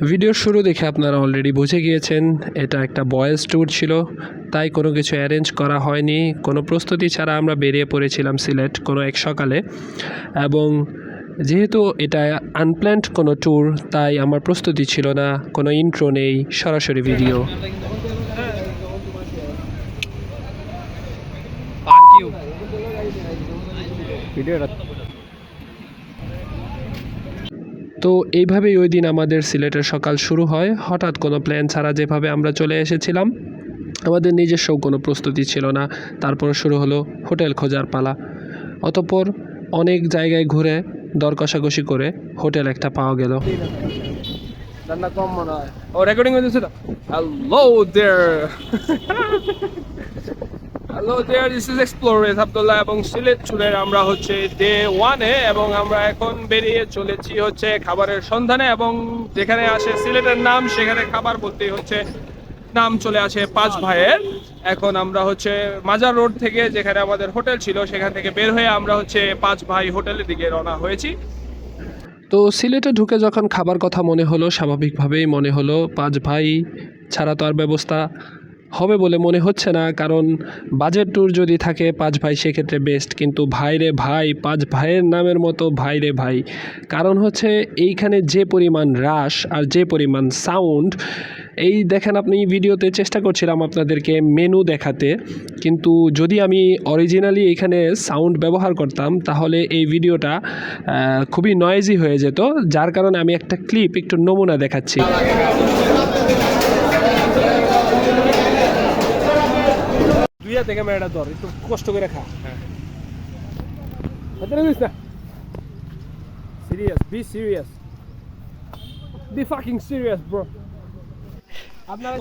ভিডিওর শুরু দেখে আপনারা অলরেডি বুঝে গিয়েছেন এটা একটা বয়েজ ট্যুর ছিল, তাই কোনো কিছু অ্যারেঞ্জ করা হয়নি। কোনো প্রস্তুতি ছাড়া আমরা বেরিয়ে পড়েছিলাম সিলেট কোনো এক সকালে, এবং যেহেতু এটা আনপ্ল্যান্ড কোনো ট্যুর, তাই আমার প্রস্তুতি ছিল না, কোনো ইন্ট্রো নেই, সরাসরি ভিডিও। তো এইভাবেই ওই দিন আমাদের সিলেটের সকাল শুরু হয়, হঠাৎ কোনো প্ল্যান ছাড়া যেভাবে আমরা চলে এসেছিলাম। আমাদের নিজস্ব কোনো প্রস্তুতি ছিল না। তারপর শুরু হলো হোটেল খোঁজার পালা। অতঃপর অনেক জায়গায় ঘুরে দর কষাকষি করে হোটেল একটা পাওয়া গেল। Hello there, this is explorers Abdullah এবং সিলেট ট্যুরের আমরা হচ্ছে ডে 1-এ, এবং আমরা এখন বেরিয়ে চলেছি হচ্ছে খাবারের সন্ধানে। এবং যেখানে আসে সিলেটের নাম, সেখানে খাবার বলতেই হচ্ছে নাম চলে আসে পাঁচ ভাইয়ের। এখন আমরা হচ্ছে মাজার রোড থেকে, যেখানে আমাদের হোটেল ছিল, সেখান থেকে বের হয়ে আমরা হচ্ছে পাঁচ ভাই হোটেলের দিকে রওনা হয়েছি। তো সিলেটে ঢুকে যখন খাবার কথা মনে হলো, স্বাভাবিকভাবেই মনে হলো পাঁচ ভাই ছাড়া তো আর ব্যবস্থা হবে বলে মনে হচ্ছে না, কারণ বাজেট ট্যুর যদি থাকে পাঁচ ভাই সেক্ষেত্রে বেস্ট। কিন্তু ভাই রে ভাই, পাঁচ ভাইয়ের নামের মতো ভাই রে ভাই। কারণ হচ্ছে এইখানে যে পরিমাণ রাশ আর যে পরিমাণ সাউন্ড, এই দেখেন আপনি ভিডিওতে চেষ্টা করছিলাম আপনাদেরকে মেনু দেখাতে, কিন্তু যদি আমি অরিজিনালি এখানে সাউন্ড ব্যবহার করতাম তাহলে এই ভিডিওটা খুবই নয়েজি হয়ে যেত, যার কারণে আমি একটা ক্লিপ একটু নমুনা দেখাচ্ছি। দুইয়া থেকে মেয়েটা ধর, একটু কষ্ট করে খা। Serious, be serious, be fucking serious bro. আপনারা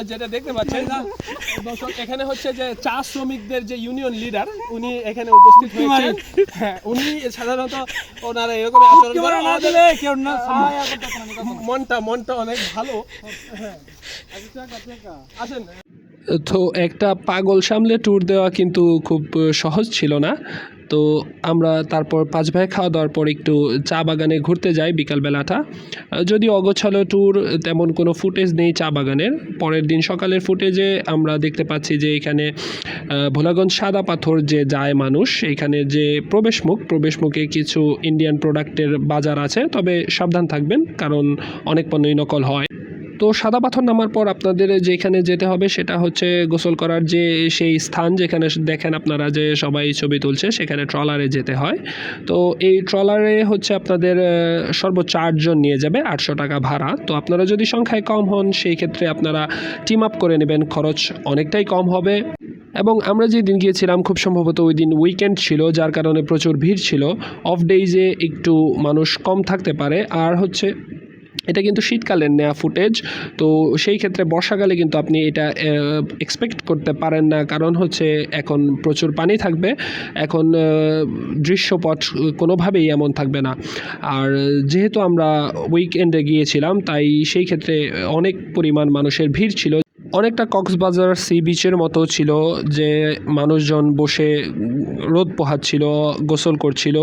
যেটা দেখতে পাচ্ছেন দর্শক, এখানে হচ্ছে যে চা শ্রমিকদের যে ইউনিয়ন লিডার, উনি এখানে উপস্থিত হয়েছেন। হ্যাঁ, উনি সাধারণত ওনারা এরকম আচরণ করেন। মনটা অনেক ভালো। আসেন। তো একটা পাগল সামলে ট্যুর দেওয়া কিন্তু খুব সহজ ছিল না। তো আমরা তারপর পাঁচ ভাই খাওয়া দাওয়ার পর একটু চা বাগানে ঘুরতে যাই বিকালবেলাটা। যদি অগোছালো ট্যুর, তেমন কোনো ফুটেজ নেই চা বাগানের। পরের দিন সকালের ফুটেজে আমরা দেখতে পাচ্ছি যে এখানে ভোলাগঞ্জ সাদা পাথর যে যায় মানুষ, এখানে যে প্রবেশমুখে কিছু ইন্ডিয়ান প্রোডাক্টের বাজার আছে, তবে সাবধান থাকবেন কারণ অনেক পণ্যই নকল হয়। তো সাদা পাথর নামার পর আপনাদের যেখানে যেতে হবে সেটা হচ্ছে গোসল করার যে সেই স্থান, যেখানে দেখেন আপনারা যে সবাই ছবি তুলছে, সেখানে ট্রলারে যেতে হয়। তো এই ট্রলারে হচ্ছে আপনাদের সর্বোচ্চ 8 জন নিয়ে যাবে, 800 টাকা ভাড়া। তো আপনারা যদি সংখ্যায় কম হন সেই ক্ষেত্রে আপনারা টিম আপ করে নেবেন, খরচ অনেকটাই কম হবে। এবং আমরা যে দিন গিয়েছিলাম খুব সম্ভবত ওই দিন উইকেন্ড ছিল, যার কারণে প্রচুর ভিড় ছিল। অফ ডেইজে একটু মানুষ কম থাকতে পারে। আর হচ্ছে এটা কিন্তু শীতকালের নেওয়া ফুটেজ, তো সেই ক্ষেত্রে বর্ষাকালে কিন্তু আপনি এটা এক্সপেক্ট করতে পারেন না, কারণ হচ্ছে এখন প্রচুর পানি থাকবে। এখন দৃশ্যপট কোনোভাবেই এমন থাকবে না। আর যেহেতু আমরা উইকেন্ডে গিয়েছিলাম, তাই সেই ক্ষেত্রে অনেক পরিমাণ মানুষের ভিড় ছিল। অনেকটা কক্সবাজার সি বিচের মতো ছিল, যে মানুষজন বসে রোদ পোহাচ্ছিল, গোসল করছিল।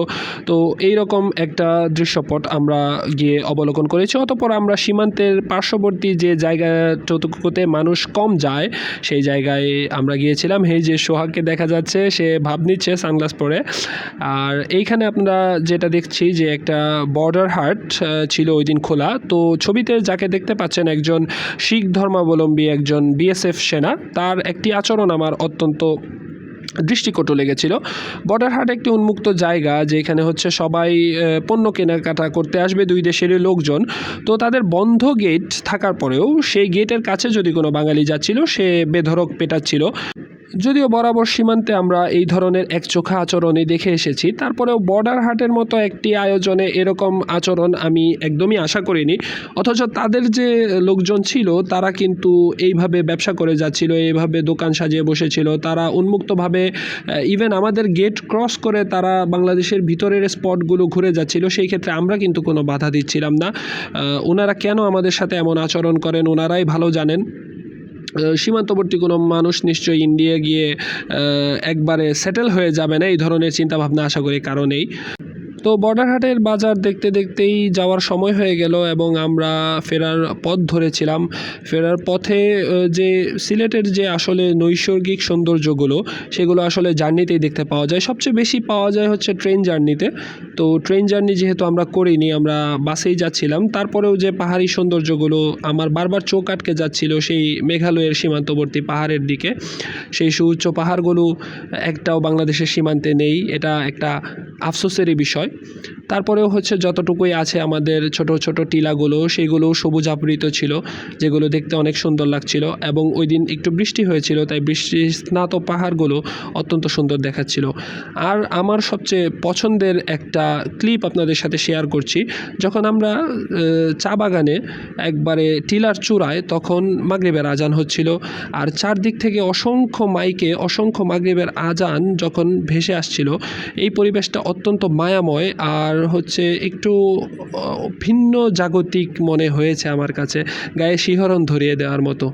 তো এই রকম একটা দৃশ্যপট আমরা গিয়ে অবলোকন করেছি। অতঃপর আমরা সীমান্তের পার্শ্ববর্তী যে জায়গাটুকুতে মানুষ কম যায় সেই জায়গায় আমরা গিয়েছিলাম। এই যে সোহাগকে দেখা যাচ্ছে, সে ভাব নিচ্ছে সানগ্লাস পরে। আর এইখানে আপনারা যেটা দেখছি যে একটা বর্ডার হাট ছিল ওই দিন খোলা। তো ছবিতে যাকে দেখতে পাচ্ছেন, একজন শিখ ধর্মাবলম্বী, একজন বিএসএফ সেনা, তার একটি আচরণ আমার অত্যন্ত দৃষ্টিকটু লেগেছিল। বর্ডার হাট একটি উন্মুক্ত জায়গা, যেখানে হচ্ছে সবাই পণ্য কেনাকাটা করতে আসবে, দুই দেশেরই লোকজন। তো তাদের বন্ধ গেট থাকার পরেও সেই গেটের কাছে যদি কোনো বাঙালি যাচ্ছিল, সে বেধড়ক পেটাচ্ছিল। যদিও বরাবর সীমান্তে আমরা এই ধরনের একচোখা আচরণই দেখে এসেছি, তারপরেও বর্ডার হাটের মতো একটি আয়োজনে এরকম আচরণ আমি একদমই আশা করিনি। অথচ তাদের যে লোকজন ছিল তারা কিন্তু এইভাবে ব্যবসা করে যাচ্ছিল, এইভাবে দোকান সাজিয়ে বসেছিল, তারা উন্মুক্তভাবে ইভেন আমাদের গেট ক্রস করে তারা বাংলাদেশের ভিতরের স্পটগুলো ঘুরে যাচ্ছিল। সেই ক্ষেত্রে আমরা কিন্তু কোনো বাধা দিচ্ছিলাম না। ওনারা কেন আমাদের সাথে এমন আচরণ করেন ওনারাই ভালো জানেন। সীমান্তবর্তী কোনো মানুষ নিশ্চয়ই ইন্ডিয়া গিয়ে একবারে সেটেল হয়ে যাবে না, এই ধরনের চিন্তাভাবনা আশা করি কারো নেই। তো বর্ডারহাটের বাজার দেখতে দেখতেই যাওয়ার সময় হয়ে গেল এবং আমরা ফেরার পথ ধরেছিলাম। ফেরার পথে যে সিলেটের যে আসলে নৈসর্গিক সৌন্দর্যগুলো সেগুলো আসলে জার্নিতেই দেখতে পাওয়া যায়। সবচেয়ে বেশি পাওয়া যায় হচ্ছে ট্রেন জার্নিতে। তো ট্রেন জার্নি যেহেতু আমরা করিনি, আমরা বাসেই যাচ্ছিলাম, তারপরেও যে পাহাড়ি সৌন্দর্যগুলো আমার বারবার চোখ আটকে যাচ্ছিল সেই মেঘালয়ের সীমান্তবর্তী পাহাড়ের দিকে। সেই সুউচ্চ পাহাড়গুলো একটাও বাংলাদেশের সীমান্তে নেই, এটা একটা আফসোসেরই বিষয়। তারপরেও হচ্ছে যতটুকুই আছে আমাদের ছোট ছোট টিলাগুলো, সেগুলো সবুজ আবৃত ছিল, যেগুলো দেখতে অনেক সুন্দর লাগছিল। এবং ওই দিন একটু বৃষ্টি হয়েছিল, তাই বৃষ্টি স্নাত পাহাড়গুলো অত্যন্ত সুন্দর দেখাচ্ছিল। আর আমার সবচেয়ে পছন্দের একটা ক্লিপ আপনাদের সাথে শেয়ার করছি। যখন আমরা চা বাগানে একবারে টিলার চূড়ায়, তখন মাগরিবের আজান হচ্ছিল, আর চারদিক থেকে অসংখ্য মাইকে অসংখ্য মাগরিবের আজান যখন ভেসে আসছিল, এই পরিবেশটা অত্যন্ত মায়াময় আর হচ্ছে একটু ভিন্ন জাগতিক মনে হয়েছে আমার কাছে, গায়ে শিহরণ ধরিয়ে দেওয়ার মতো।